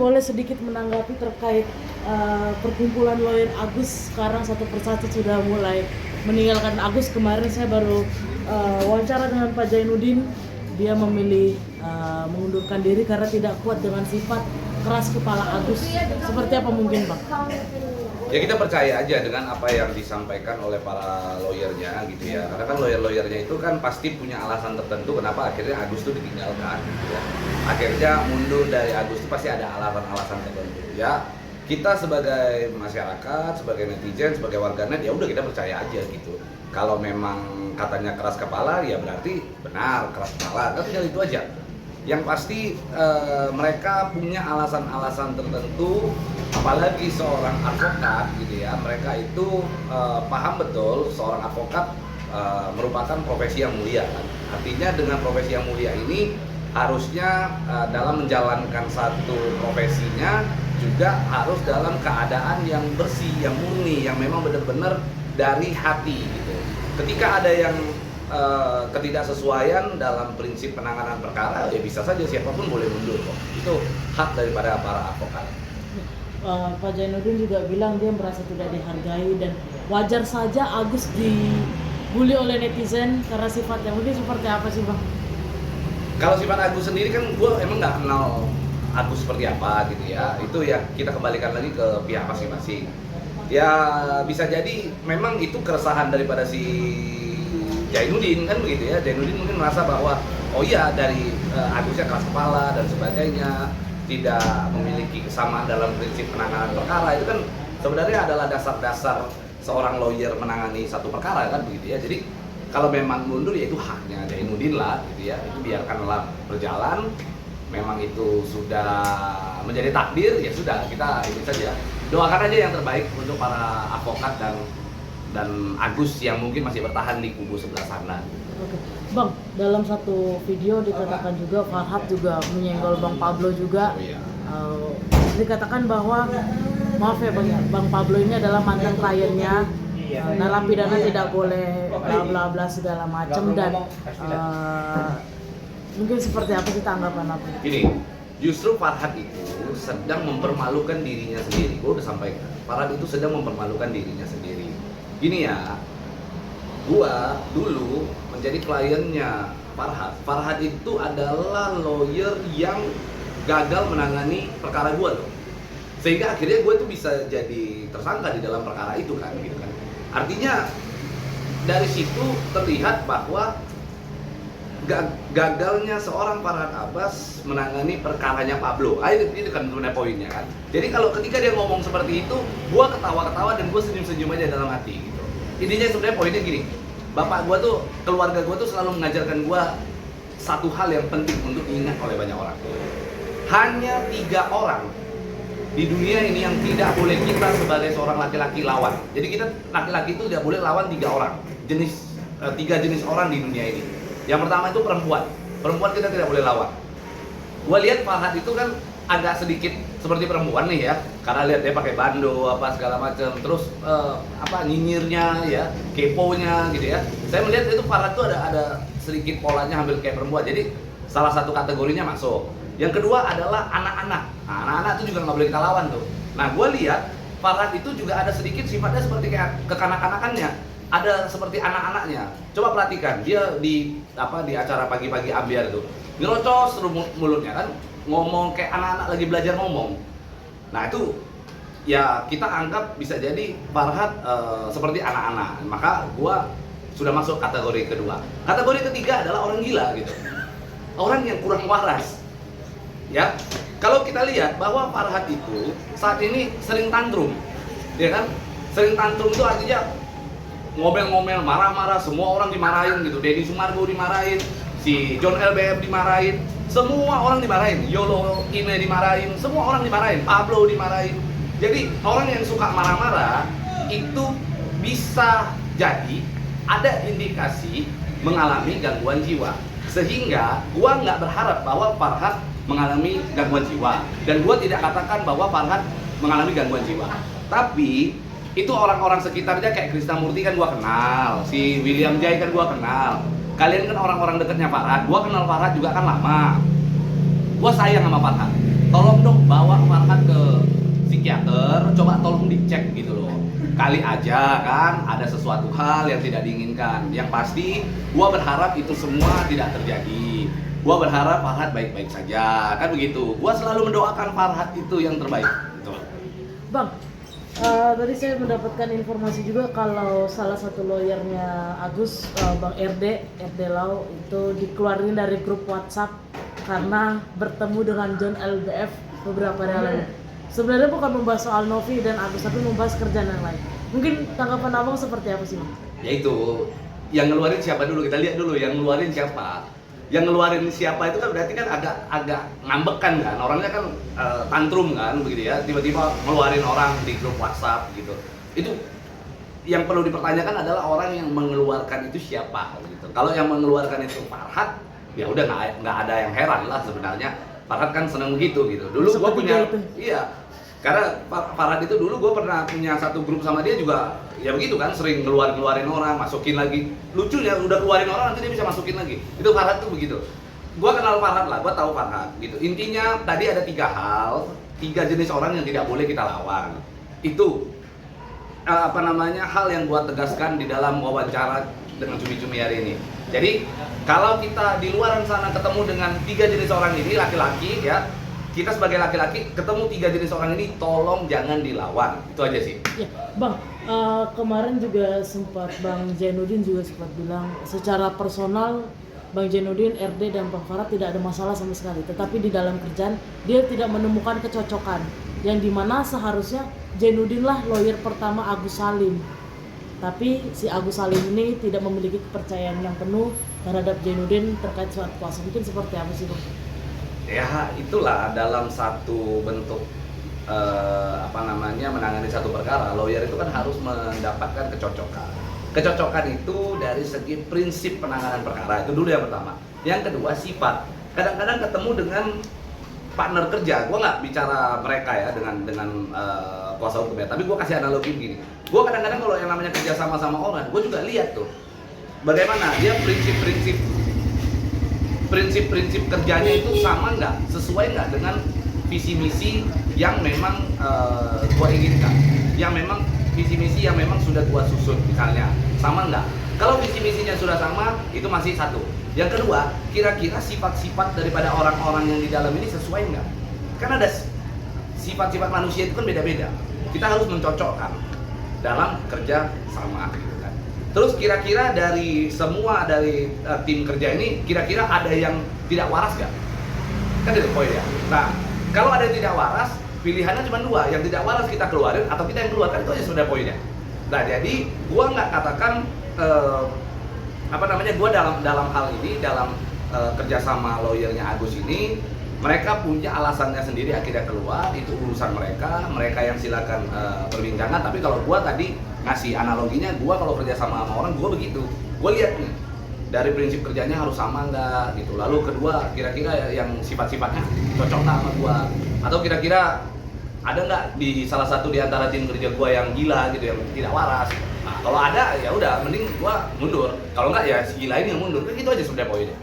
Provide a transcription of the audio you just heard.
boleh sedikit menanggapi terkait perkumpulan lawyer Agus sekarang satu persatu sudah mulai meninggalkan. Agus kemarin saya baru wawancara dengan Pak Jainuddin, dia memilih mengundurkan diri karena tidak kuat dengan sifat keras kepala Agus. Seperti apa mungkin Bang? Ya kita percaya aja dengan apa yang disampaikan oleh para lawyernya gitu ya. Karena kan lawyer-lawyernya itu kan pasti punya alasan tertentu kenapa akhirnya Agus itu ditinggalkan gitu ya. Akhirnya mundur dari Agus itu pasti ada alasan-alasan tertentu ya. Kita sebagai masyarakat, sebagai netizen, sebagai warganet ya udah kita percaya aja gitu. Kalau memang katanya keras kepala ya berarti benar keras kepala, kan tinggal itu aja. Yang pasti mereka punya alasan-alasan tertentu, apalagi seorang advokat gitu ya, mereka itu paham betul seorang advokat merupakan profesi yang mulia kan. Artinya dengan profesi yang mulia ini harusnya dalam menjalankan satu profesinya juga harus dalam keadaan yang bersih, yang murni, yang memang benar-benar dari hati gitu. Ketika ada yang ketidaksesuaian dalam prinsip penanganan perkara ya bisa saja siapapun boleh mundur kok. Itu hak daripada para advokat. Pak Jainuddin juga bilang dia merasa tidak dihargai dan wajar saja Agus dibully oleh netizen karena sifatnya. Mungkin seperti apa sih Bang? Kalau sifat Agus sendiri kan gue emang nggak kenal Agus seperti apa gitu ya. Itu ya kita kembalikan lagi ke pihak masing-masing. Ya bisa jadi memang itu keresahan daripada si Jainuddin kan begitu ya. Jainuddin mungkin merasa bahwa oh iya dari Agusnya keras kepala dan sebagainya, tidak memiliki kesamaan dalam prinsip penanganan perkara. Itu kan sebenarnya adalah dasar-dasar seorang lawyer menangani satu perkara kan begitu ya. Jadi kalau memang mundur ya itu haknya Jainuddin lah gitu ya. Itu biarkanlah berjalan. Memang itu sudah menjadi takdir ya sudah, kita ini saja doakan aja yang terbaik untuk para advokat dan Agus yang mungkin masih bertahan di kubu sebelah sana. Oke. Bang, dalam satu video dikatakan juga Farhad juga menyenggol Bang Pablo juga. Oh, iya. Dikatakan bahwa maaf ya Bang Pablo ini adalah mantan kliennya. Narapidana tidak boleh bla bla bla segala macam dan mungkin seperti apa sih tanggapan apa? Gini, justru Farhad itu sedang mempermalukan dirinya sendiri. Gue udah sampaikan, Farhad itu sedang mempermalukan dirinya sendiri. Gini ya, gua dulu menjadi kliennya Farhad. Farhad itu adalah lawyer yang gagal menangani perkara gua tuh. Sehingga akhirnya gue tuh bisa jadi tersangka di dalam perkara itu kan, gitu kan. Artinya dari situ terlihat bahwa gagalnya seorang Farhad Abbas menangani perkaranya Pablo. Itu kan sebenarnya poinnya kan. Jadi kalau ketika dia ngomong seperti itu, gua ketawa-ketawa dan gua senyum-senyum aja dalam hati gitu. Intinya sebenarnya poinnya gini. Bapak gua tuh, keluarga gua tuh selalu mengajarkan gua satu hal yang penting untuk diingat oleh banyak orang. Hanya 3 orang di dunia ini yang tidak boleh kita sebagai seorang laki-laki lawan. Jadi kita laki-laki itu tidak boleh lawan 3 orang. 3 jenis orang di dunia ini. Yang pertama itu perempuan. Perempuan kita tidak boleh lawan. Gua lihat Farhad itu kan agak sedikit seperti perempuan nih ya, karena lihat dia pakai bando apa segala macam, terus nyinyirnya ya, keponya gitu ya. Saya melihat itu Farhad tuh ada sedikit polanya hampir kayak perempuan. Jadi salah satu kategorinya masuk. Yang kedua adalah anak-anak. Nah, anak-anak itu juga nggak boleh kita lawan tuh. Nah, gua lihat Farhad itu juga ada sedikit sifatnya seperti kayak kekanak-kanakannya. Ada seperti anak-anaknya. Coba perhatikan dia di acara pagi-pagi ambiar itu. Nyerocos mulutnya kan, ngomong kayak anak-anak lagi belajar ngomong. Nah, itu ya kita anggap bisa jadi Farhad seperti anak-anak. Maka gua sudah masuk kategori kedua. Kategori ketiga adalah orang gila gitu. Orang yang kurang waras. Ya. Kalau kita lihat bahwa Farhad itu saat ini sering tantrum. Ya kan? Sering tantrum itu artinya ngomel-ngomel, marah-marah, semua orang dimarahin gitu. Deddy Sumargo dimarahin, si John LBF dimarahin, semua orang dimarahin. Yolo Ine dimarahin, semua orang dimarahin. Pablo dimarahin. Jadi orang yang suka marah-marah itu bisa jadi ada indikasi mengalami gangguan jiwa. Sehingga gua nggak berharap bahwa Farhad mengalami gangguan jiwa, dan gua tidak katakan bahwa Farhad mengalami gangguan jiwa. Tapi itu orang-orang sekitarnya kayak Krisnamurti kan gua kenal, si William Jai kan gua kenal. Kalian kan orang-orang dekatnya Farhad, gua kenal Farhad juga kan lama. Gua sayang sama Farhad. Tolong dong bawa Farhad dicek gitu loh. Kali aja kan ada sesuatu hal yang tidak diinginkan. Yang pasti gua berharap itu semua tidak terjadi. Gua berharap Farhad baik-baik saja, kan begitu. Gua selalu mendoakan Farhad itu yang terbaik. Gitu. Bang, tadi saya mendapatkan informasi juga kalau salah satu lawyernya Agus, Bang RD Lau itu dikeluarin dari grup WhatsApp karena bertemu dengan John LBF beberapa hari lalu. Sebenarnya bukan membahas soal Novi dan Agus, tapi membahas kerjaan yang lain. Mungkin tanggapan abang seperti apa sih, Bang? Ya itu, yang ngeluarin siapa dulu? Kita lihat dulu yang ngeluarin siapa. Yang ngeluarin siapa itu kan berarti kan agak ngambekan kan, orangnya kan tantrum kan begitu ya, tiba-tiba ngeluarin orang di grup WhatsApp gitu. Itu yang perlu dipertanyakan adalah orang yang mengeluarkan itu siapa gitu. Kalau yang mengeluarkan itu Farhad, ya udah nggak ada yang heran lah sebenarnya. Farhad kan seneng begitu gitu. Dulu gue punya, iya, karena Farhad itu dulu gue pernah punya satu grup sama dia juga, ya begitu kan, sering ngeluarin orang, masukin lagi. Lucunya udah keluarin orang nanti dia bisa masukin lagi. Itu Farhad tuh begitu. Gue kenal Farhad lah, gue tahu Farhad gitu. Intinya tadi ada 3 jenis orang yang tidak boleh kita lawan. Itu hal yang gue tegaskan di dalam wawancara dengan cumi-cumi hari ini. Jadi kalau kita di luar sana ketemu dengan 3 jenis orang ini, laki-laki ya, kita sebagai laki-laki ketemu 3 jenis orang ini, tolong jangan dilawan. Itu aja sih. Ya, Bang, kemarin juga sempat Bang Zainuddin juga sempat bilang secara personal Bang Zainuddin, RD dan Bang Farhad tidak ada masalah sama sekali. Tetapi di dalam kerjaan dia tidak menemukan kecocokan, yang dimana seharusnya Zainuddin lah lawyer pertama Agus Salim. Tapi si Agus Salim ini tidak memiliki kepercayaan yang penuh terhadap Zainuddin terkait surat kuasa. Mungkin seperti apa sih, Bang? Ya itulah dalam satu bentuk menangani satu perkara, lawyer itu kan harus mendapatkan kecocokan. Kecocokan itu dari segi prinsip penanganan perkara, itu dulu yang pertama. Yang kedua sifat. Kadang-kadang ketemu dengan partner kerja, gue nggak bicara mereka ya dengan kuasa hukum ya, tapi gue kasih analogi begini. Gue kadang-kadang kalau yang namanya kerja sama orang, gue juga lihat tuh bagaimana dia prinsip-prinsip kerjanya itu sama nggak, sesuai nggak dengan visi misi yang memang gue inginkan, yang memang visi misi yang memang sudah gue susun misalnya, sama nggak? Kalau visi misinya sudah sama, itu masih satu. Yang kedua, kira-kira sifat-sifat daripada orang-orang yang di dalam ini sesuai nggak? Karena ada sifat-sifat manusia itu kan beda-beda. Kita harus mencocokkan dalam kerja sama gitu kan. Terus kira-kira dari tim kerja ini, kira-kira ada yang tidak waras nggak? Kan itu poin ya. Nah, kalau ada yang tidak waras, pilihannya cuma 2, yang tidak waras kita keluarin atau kita yang keluarkan, itu aja sudah poinnya. Nah, jadi gua nggak katakan gua dalam hal ini, dalam kerjasama lawyernya Agus ini, mereka punya alasannya sendiri akhirnya keluar, itu urusan mereka yang silakan perbincangan. Tapi kalau gua tadi ngasih analoginya, gua kalau kerja sama orang, gua begitu, gua lihat nih dari prinsip kerjanya harus sama nggak gitu. Lalu kedua, kira-kira yang sifat-sifatnya cocok nggak sama gua, atau kira-kira ada nggak di salah satu di antara tim kerja gua yang gila gitu, yang tidak waras. Nah, kalau ada ya udah, mending gua mundur. Kalau nggak ya si gila ini yang mundur. Kan gitu aja sebenarnya poinnya.